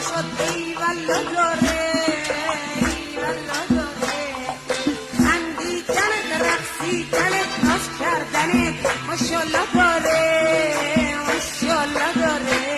شد ای والله داره ای والله داره خندیدنت رقصیدنت ناز کردنت ماشاءالله داره ماشاءالله داره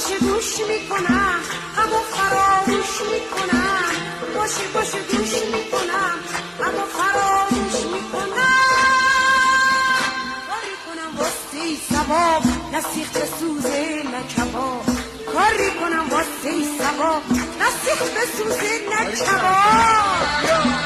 باشه گوش میکنم اما فراموش میکنم باشه گوش میکنم اما فراموش میکنم کاری کنم واسه ثواب نه سیخ بسوزه نه کباب کاری کنم واسه ثواب نه سیخ بسوزه نه کباب